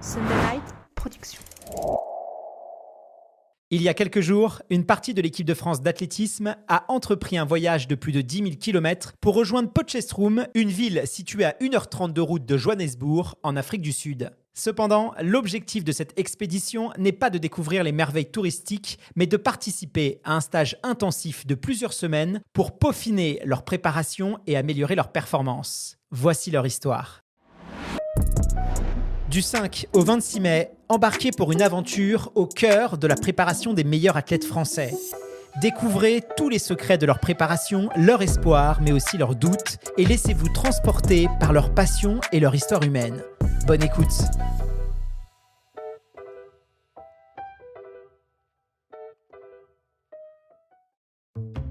Sunday Night Production. Il y a quelques jours, une partie de l'équipe de France d'athlétisme a entrepris un voyage de plus de 10 000 km pour rejoindre Potchefstroom, une ville située à 1h30 de route de Johannesburg, en Afrique du Sud. Cependant, l'objectif de cette expédition n'est pas de découvrir les merveilles touristiques, mais de participer à un stage intensif de plusieurs semaines pour peaufiner leur préparation et améliorer leur performance. Voici leur histoire. Du 5 au 26 mai, embarquez pour une aventure au cœur de la préparation des meilleurs athlètes français. Découvrez tous les secrets de leur préparation, leur espoir, mais aussi leurs doutes, et laissez-vous transporter par leur passion et leur histoire humaine. Bonne écoute.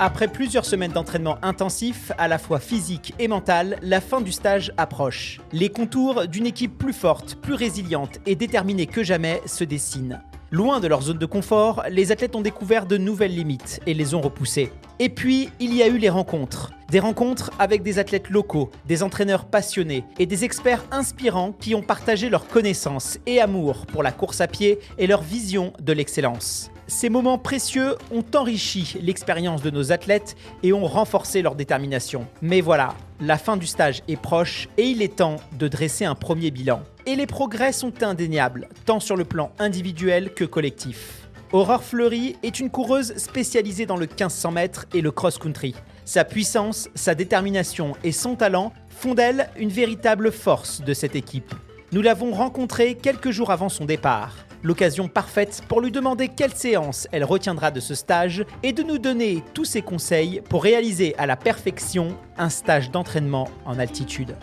Après plusieurs semaines d'entraînement intensif, à la fois physique et mental, la fin du stage approche. Les contours d'une équipe plus forte, plus résiliente et déterminée que jamais se dessinent. Loin de leur zone de confort, les athlètes ont découvert de nouvelles limites et les ont repoussées. Et puis, il y a eu les rencontres. Des rencontres avec des athlètes locaux, des entraîneurs passionnés et des experts inspirants qui ont partagé leur connaissance et amour pour la course à pied et leur vision de l'excellence. Ces moments précieux ont enrichi l'expérience de nos athlètes et ont renforcé leur détermination. Mais voilà, la fin du stage est proche et il est temps de dresser un premier bilan. Et les progrès sont indéniables, tant sur le plan individuel que collectif. Aurore Fleury est une coureuse spécialisée dans le 1500 mètres et le cross-country. Sa puissance, sa détermination et son talent font d'elle une véritable force de cette équipe. Nous l'avons rencontrée quelques jours avant son départ. L'occasion parfaite pour lui demander quelle séance elle retiendra de ce stage et de nous donner tous ses conseils pour réaliser à la perfection un stage d'entraînement en altitude.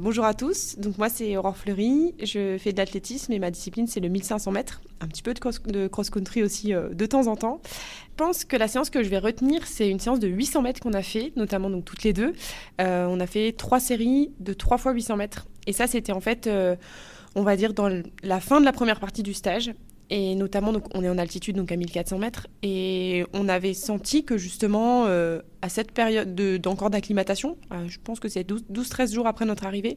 Bonjour à tous, donc moi c'est Aurore Fleury, je fais de l'athlétisme et ma discipline c'est le 1500 mètres, un petit peu de cross-country aussi de temps en temps. Je pense que la séance que je vais retenir c'est une séance de 800 mètres qu'on a fait, notamment donc toutes les deux. On a fait 3 séries de 3 fois 800 mètres et ça c'était en fait, on va dire dans la fin de la première partie du stage. Et notamment, donc, on est en altitude, donc à 1400 mètres. Et on avait senti que justement, à cette période d'encore d'acclimatation, je pense que c'est 12-13 jours après notre arrivée,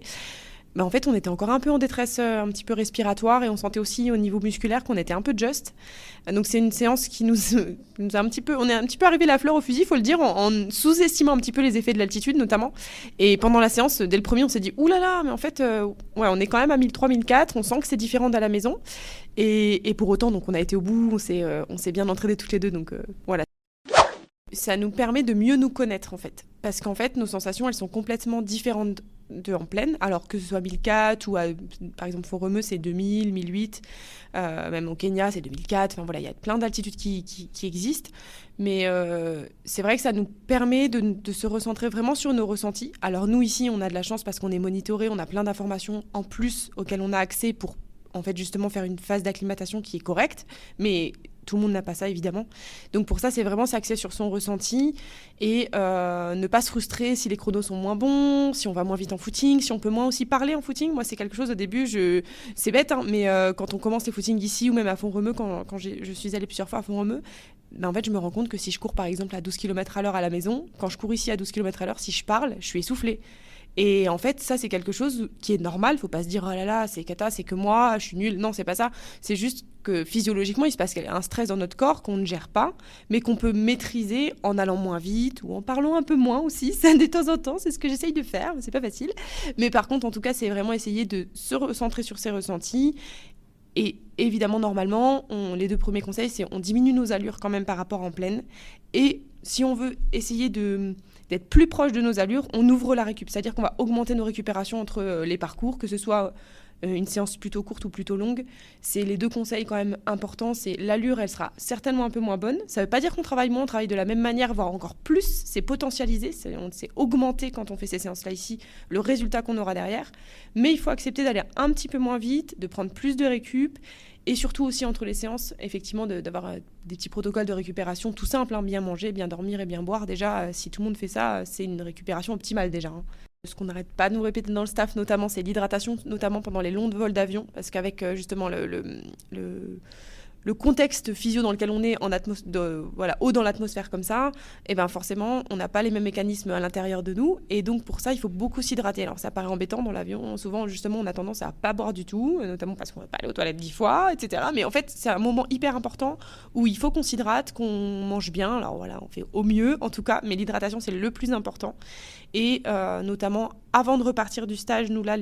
en fait, on était encore un peu en détresse un petit peu respiratoire et on sentait aussi au niveau musculaire qu'on était un peu just. Donc c'est une séance qui nous a un petit peu... On est un petit peu arrivé la fleur au fusil, il faut le dire, en sous-estimant un petit peu les effets de l'altitude notamment. Et pendant la séance, dès le premier, on s'est dit « Ouh là là, mais en fait, on est quand même à 1300, 1400, on sent que c'est différent de la maison. » Et pour autant, donc, on a été au bout, on s'est bien entraînés toutes les deux, donc voilà. Ça nous permet de mieux nous connaître en fait. Parce qu'en fait, nos sensations, elles sont complètement différentes en plaine, alors que ce soit 1400 ou par exemple Font-Romeu, c'est 2000, 1008, même au Kenya, c'est 2004. Enfin voilà, il y a plein d'altitudes qui existent. Mais c'est vrai que ça nous permet de se recentrer vraiment sur nos ressentis. Alors nous, ici, on a de la chance parce qu'on est monitoré, on a plein d'informations en plus auxquelles on a accès pour en fait justement faire une phase d'acclimatation qui est correcte. Mais tout le monde n'a pas ça, évidemment. Donc pour ça, c'est vraiment s'axer sur son ressenti et ne pas se frustrer si les chronos sont moins bons, si on va moins vite en footing, si on peut moins aussi parler en footing. Moi, c'est quelque chose au début, c'est bête, hein, mais quand on commence les footings ici ou même à Font-Romeu, quand je suis allée plusieurs fois à Font-Romeu, en fait, je me rends compte que si je cours par exemple à 12 km/h à la maison, quand je cours ici à 12 km/h, si je parle, je suis essoufflée. Et en fait, ça, c'est quelque chose qui est normal. Faut pas se dire, oh là là, c'est cata, c'est que moi, je suis nulle. Non, c'est pas ça. C'est juste que physiologiquement, il se passe un stress dans notre corps qu'on ne gère pas, mais qu'on peut maîtriser en allant moins vite ou en parlant un peu moins aussi. Ça, de temps en temps, c'est ce que j'essaye de faire. C'est pas facile. Mais par contre, en tout cas, c'est vraiment essayer de se recentrer sur ses ressentis. Et évidemment, normalement, les 2 premiers conseils, c'est on diminue nos allures quand même par rapport en plaine. Et si on veut essayer d'être plus proche de nos allures, on ouvre la récup. C'est-à-dire qu'on va augmenter nos récupérations entre les parcours, que ce soit une séance plutôt courte ou plutôt longue. C'est les 2 conseils quand même importants. C'est l'allure, elle sera certainement un peu moins bonne. Ça ne veut pas dire qu'on travaille moins, on travaille de la même manière, voire encore plus. C'est potentialisé, c'est augmenté quand on fait ces séances-là ici, le résultat qu'on aura derrière. Mais il faut accepter d'aller un petit peu moins vite, de prendre plus de récup. Et surtout aussi entre les séances, effectivement, d'avoir des petits protocoles de récupération tout simples, hein, bien manger, bien dormir et bien boire. Déjà, si tout le monde fait ça, c'est une récupération optimale déjà. Hein. Ce qu'on n'arrête pas de nous répéter dans le staff, notamment, c'est l'hydratation, notamment pendant les longs vols d'avion, parce qu'avec justement le contexte physio dans lequel on est haut dans l'atmosphère comme ça, et ben forcément on n'a pas les mêmes mécanismes à l'intérieur de nous, et donc pour ça il faut beaucoup s'hydrater. Alors ça paraît embêtant dans l'avion, souvent justement on a tendance à pas boire du tout, notamment parce qu'on va pas aller aux toilettes 10 fois, etc. Mais en fait c'est un moment hyper important où il faut qu'on s'hydrate, qu'on mange bien. Alors voilà, on fait au mieux en tout cas, mais l'hydratation c'est le plus important. Et notamment avant de repartir du stage, nous là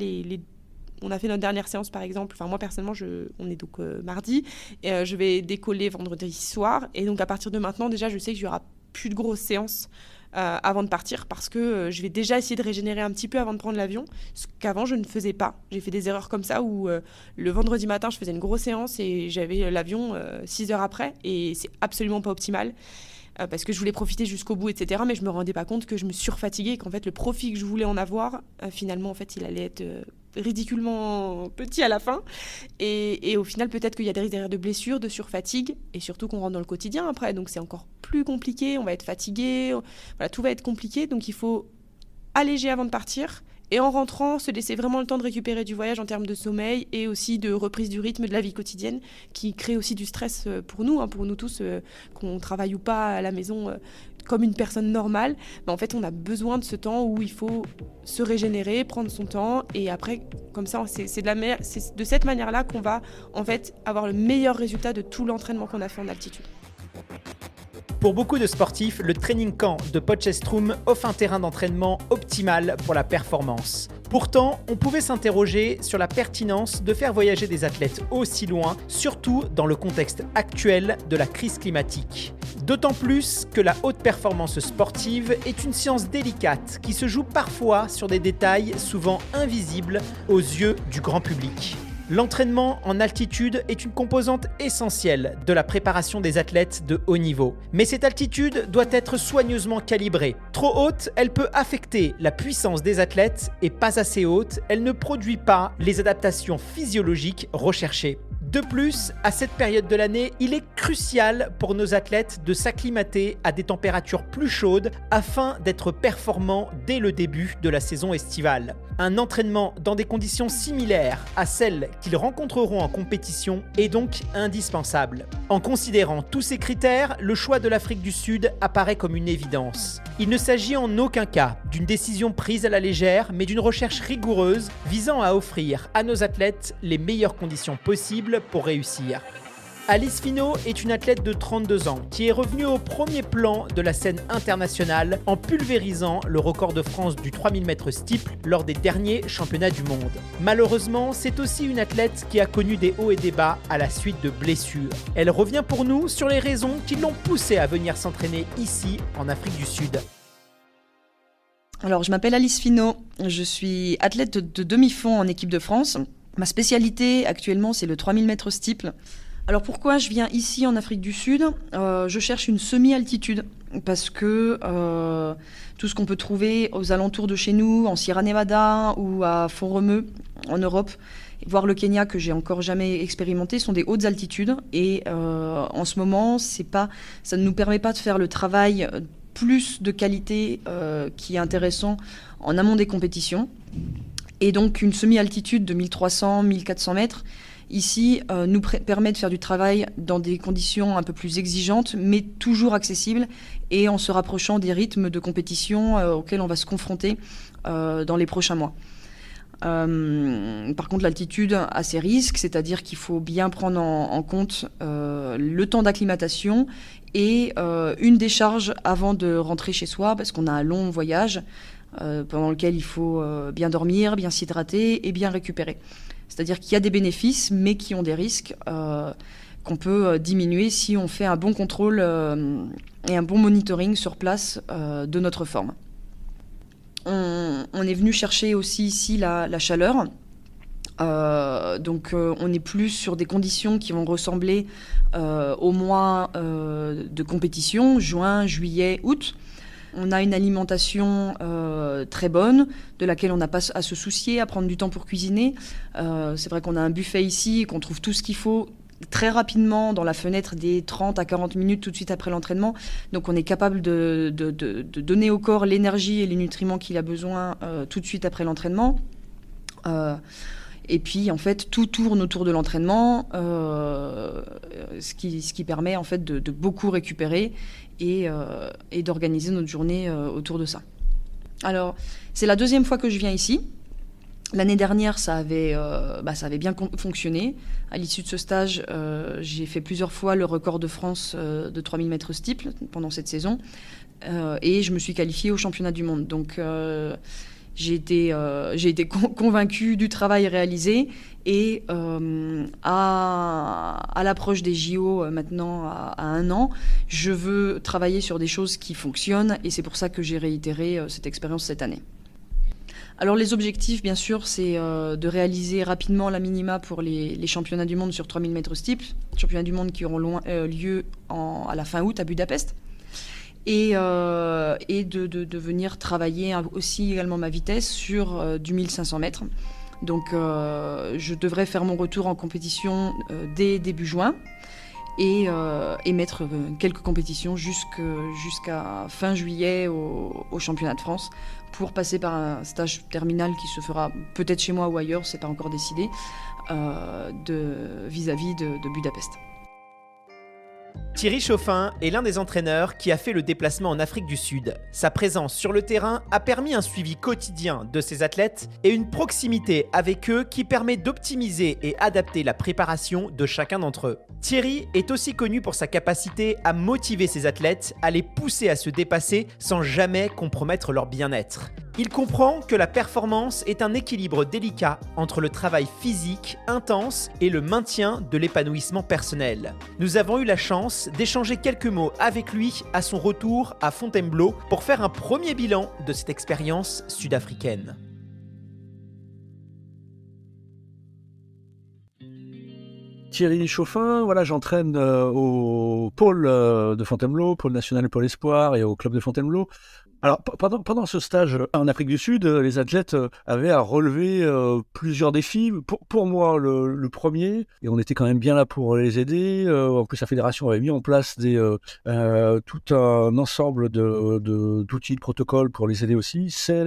on a fait notre dernière séance par exemple, moi personnellement on est donc mardi, et je vais décoller vendredi soir, et donc à partir de maintenant déjà je sais que il n'y aura plus de grosses séances avant de partir, parce que je vais déjà essayer de régénérer un petit peu avant de prendre l'avion, ce qu'avant je ne faisais pas. J'ai fait des erreurs comme ça où le vendredi matin je faisais une grosse séance et j'avais l'avion 6 heures après, et c'est absolument pas optimal. Parce que je voulais profiter jusqu'au bout, etc. Mais je me rendais pas compte que je me surfatiguais et qu'en fait le profit que je voulais en avoir, finalement en fait il allait être ridiculement petit à la fin. Et au final peut-être qu'il y a des risques derrière de blessures, de surfatigue, et surtout qu'on rentre dans le quotidien après. Donc c'est encore plus compliqué, on va être fatigué, voilà, tout va être compliqué. Donc il faut alléger avant de partir. Et en rentrant, se laisser vraiment le temps de récupérer du voyage en termes de sommeil et aussi de reprise du rythme de la vie quotidienne, qui crée aussi du stress pour nous tous, qu'on travaille ou pas à la maison comme une personne normale. En fait, on a besoin de ce temps où il faut se régénérer, prendre son temps, et après, comme ça, c'est de cette manière-là qu'on va en fait avoir le meilleur résultat de tout l'entraînement qu'on a fait en altitude. Pour beaucoup de sportifs, le training camp de Potchefstroom offre un terrain d'entraînement optimal pour la performance. Pourtant, on pouvait s'interroger sur la pertinence de faire voyager des athlètes aussi loin, surtout dans le contexte actuel de la crise climatique. D'autant plus que la haute performance sportive est une science délicate qui se joue parfois sur des détails souvent invisibles aux yeux du grand public. L'entraînement en altitude est une composante essentielle de la préparation des athlètes de haut niveau. Mais cette altitude doit être soigneusement calibrée. Trop haute, elle peut affecter la puissance des athlètes, et pas assez haute, elle ne produit pas les adaptations physiologiques recherchées. De plus, à cette période de l'année, il est crucial pour nos athlètes de s'acclimater à des températures plus chaudes afin d'être performants dès le début de la saison estivale. Un entraînement dans des conditions similaires à celles qu'ils rencontreront en compétition est donc indispensable. En considérant tous ces critères, le choix de l'Afrique du Sud apparaît comme une évidence. Il ne s'agit en aucun cas d'une décision prise à la légère, mais d'une recherche rigoureuse visant à offrir à nos athlètes les meilleures conditions possibles pour réussir. Alice Finot est une athlète de 32 ans qui est revenue au premier plan de la scène internationale en pulvérisant le record de France du 3000 m steeple lors des derniers championnats du monde. Malheureusement, c'est aussi une athlète qui a connu des hauts et des bas à la suite de blessures. Elle revient pour nous sur les raisons qui l'ont poussée à venir s'entraîner ici en Afrique du Sud. Alors, je m'appelle Alice Finot, je suis athlète de demi-fond en équipe de France. Ma spécialité actuellement, c'est le 3000 m steeple. Alors pourquoi je viens ici en Afrique du Sud ? Je cherche une semi-altitude parce que tout ce qu'on peut trouver aux alentours de chez nous, en Sierra Nevada ou à Font-Romeu en Europe, voire le Kenya que j'ai encore jamais expérimenté, sont des hautes altitudes. Et en ce moment, ça ne nous permet pas de faire le travail plus de qualité qui est intéressant en amont des compétitions. Et donc une semi-altitude de 1300-1400 mètres, ici, nous permet de faire du travail dans des conditions un peu plus exigeantes, mais toujours accessibles, et en se rapprochant des rythmes de compétition auxquels on va se confronter dans les prochains mois. Par contre, l'altitude a ses risques, c'est-à-dire qu'il faut bien prendre en compte le temps d'acclimatation et une décharge avant de rentrer chez soi, parce qu'on a un long voyage pendant lequel il faut bien dormir, bien s'hydrater et bien récupérer. C'est-à-dire qu'il y a des bénéfices, mais qui ont des risques qu'on peut diminuer si on fait un bon contrôle et un bon monitoring sur place de notre forme. On est venu chercher aussi ici la chaleur. Donc on est plus sur des conditions qui vont ressembler au mois de compétition, juin, juillet, août. On a une alimentation très bonne, de laquelle on n'a pas à se soucier, à prendre du temps pour cuisiner. C'est vrai qu'on a un buffet ici et qu'on trouve tout ce qu'il faut très rapidement dans la fenêtre des 30 à 40 minutes tout de suite après l'entraînement. Donc on est capable de donner au corps l'énergie et les nutriments qu'il a besoin tout de suite après l'entraînement. Et puis, en fait, tout tourne autour de l'entraînement, ce qui permet en fait de beaucoup récupérer et d'organiser notre journée autour de ça. Alors, c'est la deuxième fois que je viens ici. L'année dernière, ça avait bien fonctionné. À l'issue de ce stage, j'ai fait plusieurs fois le record de France de 3000 mètres steeple pendant cette saison. Et je me suis qualifiée au championnat du monde. Donc, j'ai été convaincue du travail réalisé. Et à l'approche des JO, maintenant à 1 an, je veux travailler sur des choses qui fonctionnent. Et c'est pour ça que j'ai réitéré cette expérience cette année. Alors les objectifs, bien sûr, c'est de réaliser rapidement la minima pour les championnats du monde sur 3000 mètres steeple, championnats du monde qui auront lieu à la fin août à Budapest, et de venir travailler aussi également ma vitesse sur du 1500 mètres. Donc je devrais faire mon retour en compétition dès début juin et mettre quelques compétitions jusqu'à fin juillet au championnat de France pour passer par un stage terminal qui se fera peut-être chez moi ou ailleurs, c'est pas encore décidé, vis-à-vis de Budapest. Thierry Chauffin est l'un des entraîneurs qui a fait le déplacement en Afrique du Sud. Sa présence sur le terrain a permis un suivi quotidien de ses athlètes et une proximité avec eux qui permet d'optimiser et adapter la préparation de chacun d'entre eux. Thierry est aussi connu pour sa capacité à motiver ses athlètes, à les pousser à se dépasser sans jamais compromettre leur bien-être. Il comprend que la performance est un équilibre délicat entre le travail physique intense et le maintien de l'épanouissement personnel. Nous avons eu la chance d'échanger quelques mots avec lui à son retour à Fontainebleau pour faire un premier bilan de cette expérience sud-africaine. Thierry Chauffin, voilà, j'entraîne au pôle de Fontainebleau, pôle national et pôle espoir, et au club de Fontainebleau. Alors, pendant ce stage en Afrique du Sud, les athlètes avaient à relever plusieurs défis. Pour moi, le premier, et on était quand même bien là pour les aider, en plus la fédération avait mis en place tout un ensemble d'outils, de protocoles pour les aider aussi, c'est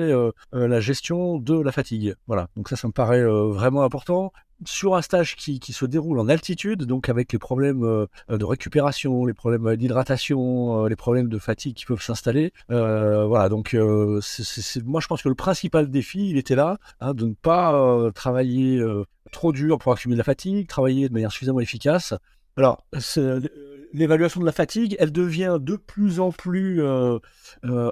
la gestion de la fatigue. Voilà, donc ça me paraît vraiment important. Sur un stage qui se déroule en altitude, donc avec les problèmes de récupération, les problèmes d'hydratation, les problèmes de fatigue qui peuvent s'installer, voilà, donc moi je pense que le principal défi, il était là, de ne pas travailler trop dur pour accumuler de la fatigue, travailler de manière suffisamment efficace. Alors, l'évaluation de la fatigue, elle devient de plus en plus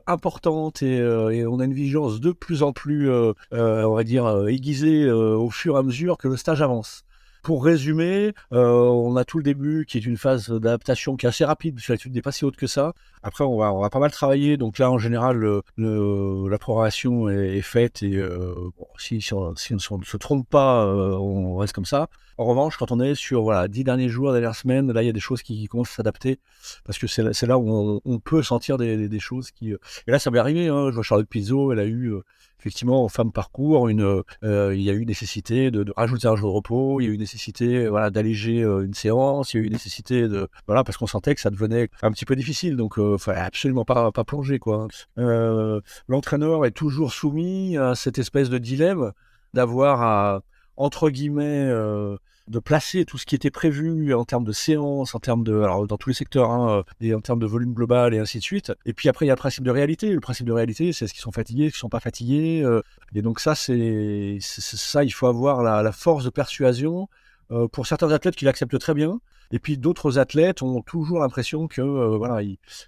importante et on a une vigilance de plus en plus, on va dire, aiguisée au fur et à mesure que le stage avance. Pour résumer, on a tout le début qui est une phase d'adaptation qui est assez rapide, parce que l'altitude n'est pas si haute que ça. Après, on va pas mal travailler, donc là, en général, la programmation est faite et si on ne se trompe pas, on reste comme ça. En revanche, quand on est sur 10 derniers jours, dernières semaines, là, il y a des choses qui commencent à s'adapter, parce que c'est là où on peut sentir des choses qui... Et là, ça m'est arrivé, je vois Charlotte Pizzo, elle a eu... Effectivement, en fin de parcours, il y a eu nécessité de rajouter un jour de repos, il y a eu nécessité d'alléger une séance, il y a eu nécessité parce qu'on sentait que ça devenait un petit peu difficile, donc fallait absolument pas plonger, quoi. L'entraîneur est toujours soumis à cette espèce de dilemme d'avoir à, entre guillemets, de placer tout ce qui était prévu en termes de séance, alors dans tous les secteurs, et en termes de volume global et ainsi de suite. Et puis après, il y a le principe de réalité. Le principe de réalité, c'est est-ce qu'ils sont fatigués, est-ce qu'ils ne sont pas fatigués. Et donc ça, c'est ça, il faut avoir la force de persuasion pour certains athlètes qui l'acceptent très bien. Et puis d'autres athlètes ont toujours l'impression que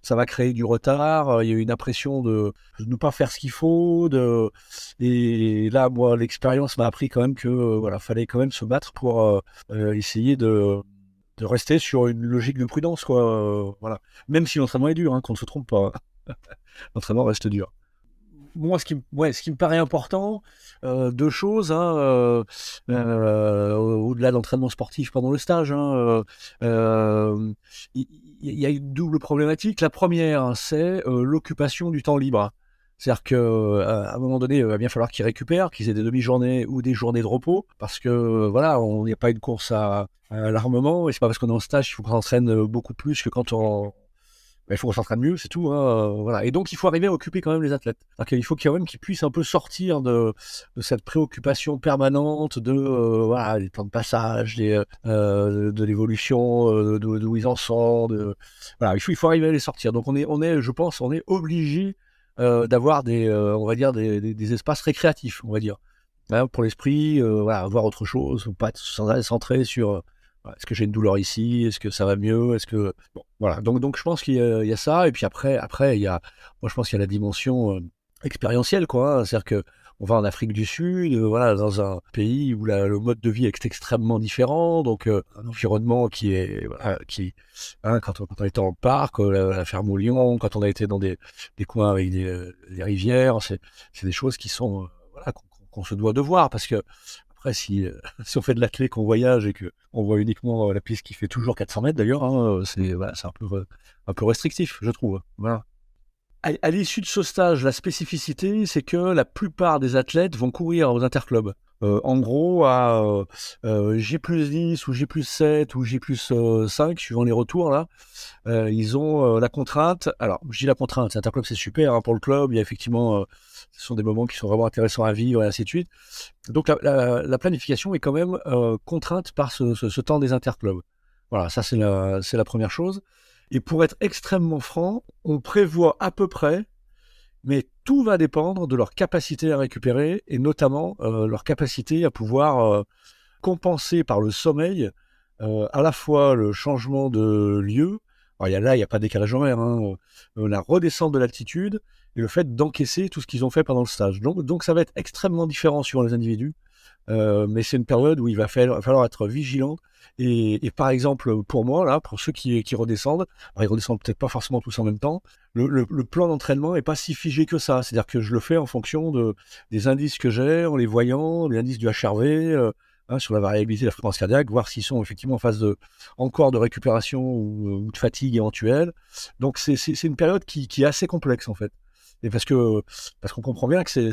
ça va créer du retard, il y a une impression de ne pas faire ce qu'il faut. Et là, moi, l'expérience m'a appris quand même que fallait quand même se battre pour essayer de rester sur une logique de prudence, quoi. Voilà. Même si l'entraînement est dur, qu'on ne se trompe pas. L'entraînement reste dur. Moi, ce qui me paraît important, deux choses, au-delà de l'entraînement sportif pendant le stage, il y a une double problématique. La première, c'est l'occupation du temps libre. C'est-à-dire qu'à un moment donné, il va bien falloir qu'ils récupèrent, qu'ils aient des demi-journées ou des journées de repos, parce que on n'y a pas une course à l'armement, et c'est pas parce qu'on est en stage qu'il faut qu'on s'entraîne beaucoup plus que quand il faut qu'on s'entraîne mieux, c'est tout. Voilà. Et donc, il faut arriver à occuper quand même les athlètes. Il faut quand même qu'ils puissent un peu sortir de cette préoccupation permanente voilà, des temps de passage, de l'évolution, d'où ils en sont. Voilà, il faut arriver à les sortir. Donc, je pense, on est obligé d'avoir on va dire des espaces récréatifs, on va dire, hein, pour l'esprit, voilà, voir autre chose, pas être centré sur est-ce que j'ai une douleur ici, est-ce que ça va mieux, bon, voilà. Donc je pense qu'il y a ça, et puis après moi je pense qu'il y a la dimension expérientielle, quoi, hein. C'est-à-dire que on va en Afrique du Sud, voilà, dans un pays où le mode de vie est extrêmement différent, donc un environnement qui est, voilà, hein, quand on était en parc, la ferme au lion, quand on a été dans des coins avec des rivières, c'est des choses qui sont, voilà, qu'on se doit de voir, parce que après, si on fait de l'athlé, qu'on voyage et qu'on voit uniquement la piste qui fait toujours 400 mètres d'ailleurs, hein, c'est un peu restrictif, je trouve. Voilà. À l'issue de ce stage, la spécificité, c'est que la plupart des athlètes vont courir aux interclubs. En gros, à J+10 ou J+7 ou J+5, suivant les retours, là, ils ont la contrainte. Alors, je dis la contrainte, l'interclub, c'est super, hein, pour le club. Il y a effectivement, ce sont des moments qui sont vraiment intéressants à vivre et ainsi de suite. Donc, la planification est quand même contrainte par ce temps des interclubs. Voilà, ça, c'est la première chose. Et pour être extrêmement franc, on prévoit à peu près, mais tout va dépendre de leur capacité à récupérer et notamment leur capacité à pouvoir compenser par le sommeil à la fois le changement de lieu, alors il n'y a pas de décalage horaire, hein, la redescente de l'altitude et le fait d'encaisser tout ce qu'ils ont fait pendant le stage. Donc ça va être extrêmement différent sur les individus, mais c'est une période où il va falloir être vigilant. Et par exemple, pour moi, là, pour ceux qui redescendent, alors ils redescendent peut-être pas forcément tous en même temps, le plan d'entraînement n'est pas si figé que ça. C'est-à-dire que je le fais en fonction des indices que j'ai, en les voyant, les indices du HRV, hein, sur la variabilité de la fréquence cardiaque, voir s'ils sont effectivement en phase encore de récupération ou de fatigue éventuelle. Donc c'est une période qui est assez complexe en fait. Et parce qu'on comprend bien que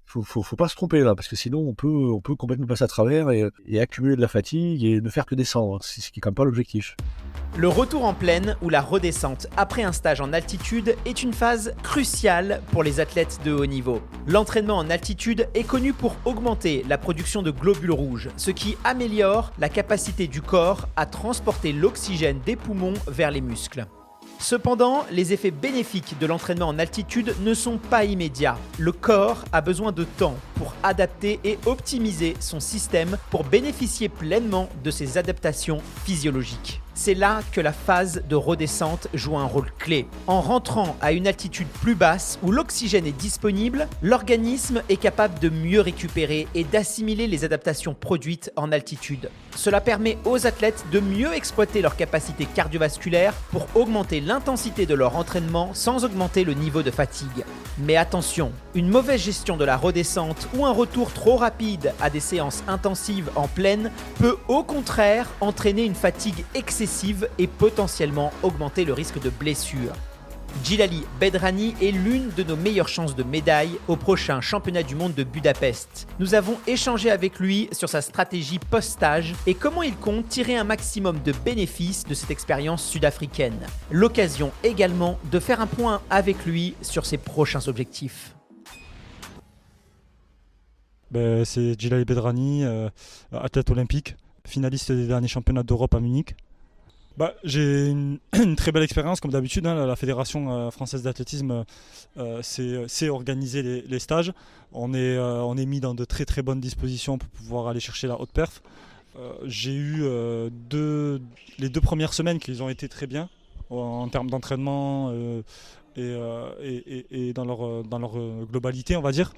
faut pas se tromper là, parce que sinon on peut complètement passer à travers et accumuler de la fatigue et ne faire que descendre, ce qui est quand même pas l'objectif. Le retour en plaine ou la redescente après un stage en altitude est une phase cruciale pour les athlètes de haut niveau. L'entraînement en altitude est connu pour augmenter la production de globules rouges, ce qui améliore la capacité du corps à transporter l'oxygène des poumons vers les muscles. Cependant, les effets bénéfiques de l'entraînement en altitude ne sont pas immédiats. Le corps a besoin de temps pour adapter et optimiser son système pour bénéficier pleinement de ses adaptations physiologiques. C'est là que la phase de redescente joue un rôle clé. En rentrant à une altitude plus basse où l'oxygène est disponible, l'organisme est capable de mieux récupérer et d'assimiler les adaptations produites en altitude. Cela permet aux athlètes de mieux exploiter leurs capacités cardiovasculaires pour augmenter l'intensité de leur entraînement sans augmenter le niveau de fatigue. Mais attention, une mauvaise gestion de la redescente ou un retour trop rapide à des séances intensives en plaine peut au contraire entraîner une fatigue excessive et potentiellement augmenter le risque de blessure. Djilali Bedrani est l'une de nos meilleures chances de médaille au prochain championnat du monde de Budapest. Nous avons échangé avec lui sur sa stratégie post-stage et comment il compte tirer un maximum de bénéfices de cette expérience sud-africaine. L'occasion également de faire un point avec lui sur ses prochains objectifs. C'est Djilali Bedrani, athlète olympique, finaliste des derniers championnats d'Europe à Munich. J'ai une très belle expérience, comme d'habitude. La Fédération française d'athlétisme sait organiser les stages. On est mis dans de très très bonnes dispositions pour pouvoir aller chercher la haute perf. J'ai eu les 2 premières semaines qui ont été très bien en termes d'entraînement et dans leur globalité, on va dire.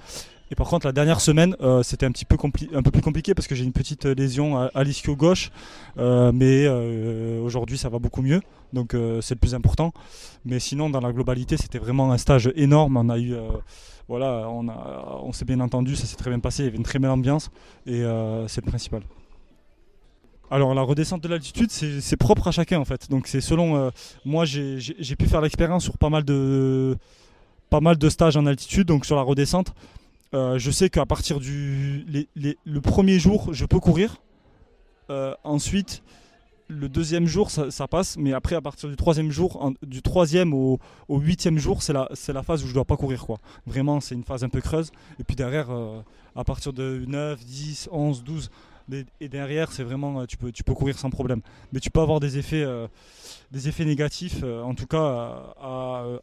Et par contre, la dernière semaine, c'était un peu plus compliqué parce que j'ai une petite lésion à l'ischio gauche. Mais aujourd'hui, ça va beaucoup mieux. Donc, c'est le plus important. Mais sinon, dans la globalité, c'était vraiment un stage énorme. On a eu, on s'est bien entendu, ça s'est très bien passé. Il y avait une très belle ambiance et c'est le principal. Alors, la redescente de l'altitude, c'est propre à chacun en fait. Donc, c'est selon. Moi, j'ai pu faire l'expérience sur pas mal de stages en altitude. Donc, sur la redescente. Je sais qu'à partir le premier jour, je peux courir. Ensuite, Le deuxième jour, ça passe, mais après, à partir du troisième jour, du troisième au huitième jour, c'est la phase où je dois pas courir, quoi. Vraiment, c'est une phase un peu creuse. Et puis derrière, à partir de 9, 10, 11, 12, et derrière, c'est vraiment, tu peux courir sans problème. Mais tu peux avoir des effets négatifs, en tout cas,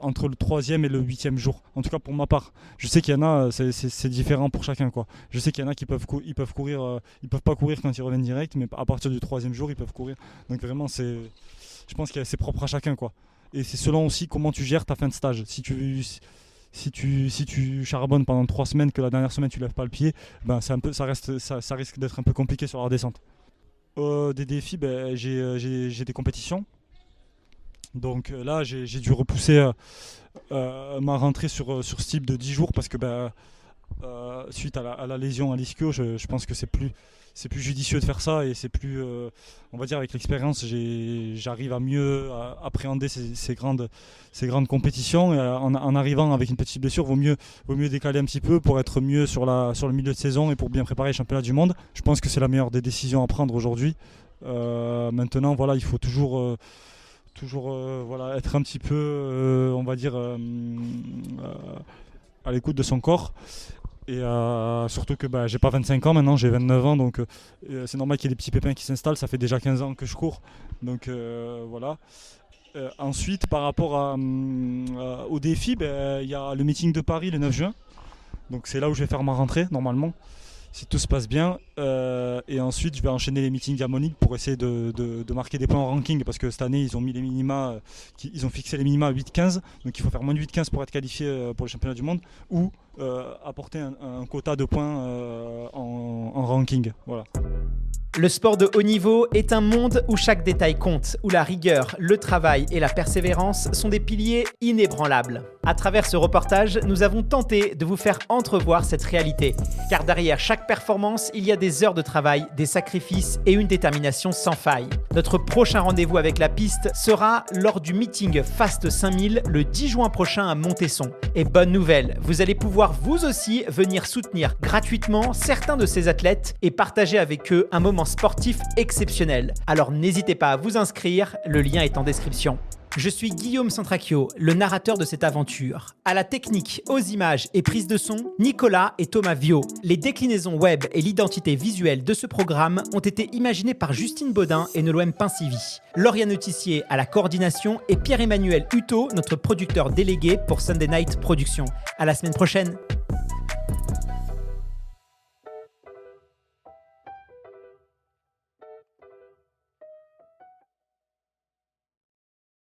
entre le troisième et le huitième jour. En tout cas, pour ma part. Je sais qu'il y en a, c'est différent pour chacun, quoi. Je sais qu'il y en a qui peuvent courir, ils peuvent pas courir quand ils reviennent direct, mais à partir du troisième jour, ils peuvent courir. Donc vraiment, je pense que c'est propre à chacun, quoi. Et c'est selon aussi comment tu gères ta fin de stage. Si tu charbonnes pendant 3 semaines, que la dernière semaine tu lèves pas le pied, ben ça risque d'être un peu compliqué sur la descente. Des défis, j'ai des compétitions. Donc là, j'ai dû repousser ma rentrée sur ce type de 10 jours parce que suite à la lésion à l'ischio, je pense que c'est plus judicieux de faire ça et c'est plus, on va dire, avec l'expérience, j'arrive à mieux appréhender ces grandes compétitions. Et en arrivant avec une petite blessure, vaut mieux décaler un petit peu pour être mieux sur le milieu de saison et pour bien préparer les championnats du monde. Je pense que c'est la meilleure des décisions à prendre aujourd'hui. Maintenant, voilà, il faut toujours être un petit peu, on va dire, à l'écoute de son corps. Et surtout que j'ai pas 25 ans maintenant, j'ai 29 ans, donc c'est normal qu'il y ait des petits pépins qui s'installent. Ça fait déjà 15 ans que je cours, donc voilà. Ensuite, par rapport au défi, il y a le meeting de Paris le 9 juin. Donc c'est là où je vais faire ma rentrée normalement, si tout se passe bien. Et ensuite, je vais enchaîner les meetings à Monique pour essayer de marquer des points en ranking, parce que cette année, ils ont mis les minima, ils ont fixé les minima à 8-15, donc il faut faire moins de 8-15 pour être qualifié pour les championnats du monde, ou apporter un quota de points en ranking. Voilà. Le sport de haut niveau est un monde où chaque détail compte, où la rigueur, le travail et la persévérance sont des piliers inébranlables. À travers ce reportage, nous avons tenté de vous faire entrevoir cette réalité. Car derrière chaque performance, il y a des heures de travail, des sacrifices et une détermination sans faille. Notre prochain rendez-vous avec la piste sera lors du meeting Fast 5000 le 10 juin prochain à Montesson. Et bonne nouvelle, vous allez pouvoir vous aussi venir soutenir gratuitement certains de ces athlètes et partager avec eux un moment sportif exceptionnel. Alors n'hésitez pas à vous inscrire, le lien est en description. Je suis Guillaume Centracchio, le narrateur de cette aventure. À la technique, aux images et prise de son, Nicolas et Thomas Viau. Les déclinaisons web et l'identité visuelle de ce programme ont été imaginées par Justine Baudin et Nolwenn Pinsivi. Lauriane Tissier à la coordination et Pierre-Emmanuel Hutto, notre producteur délégué pour Sunday Night Productions. À la semaine prochaine.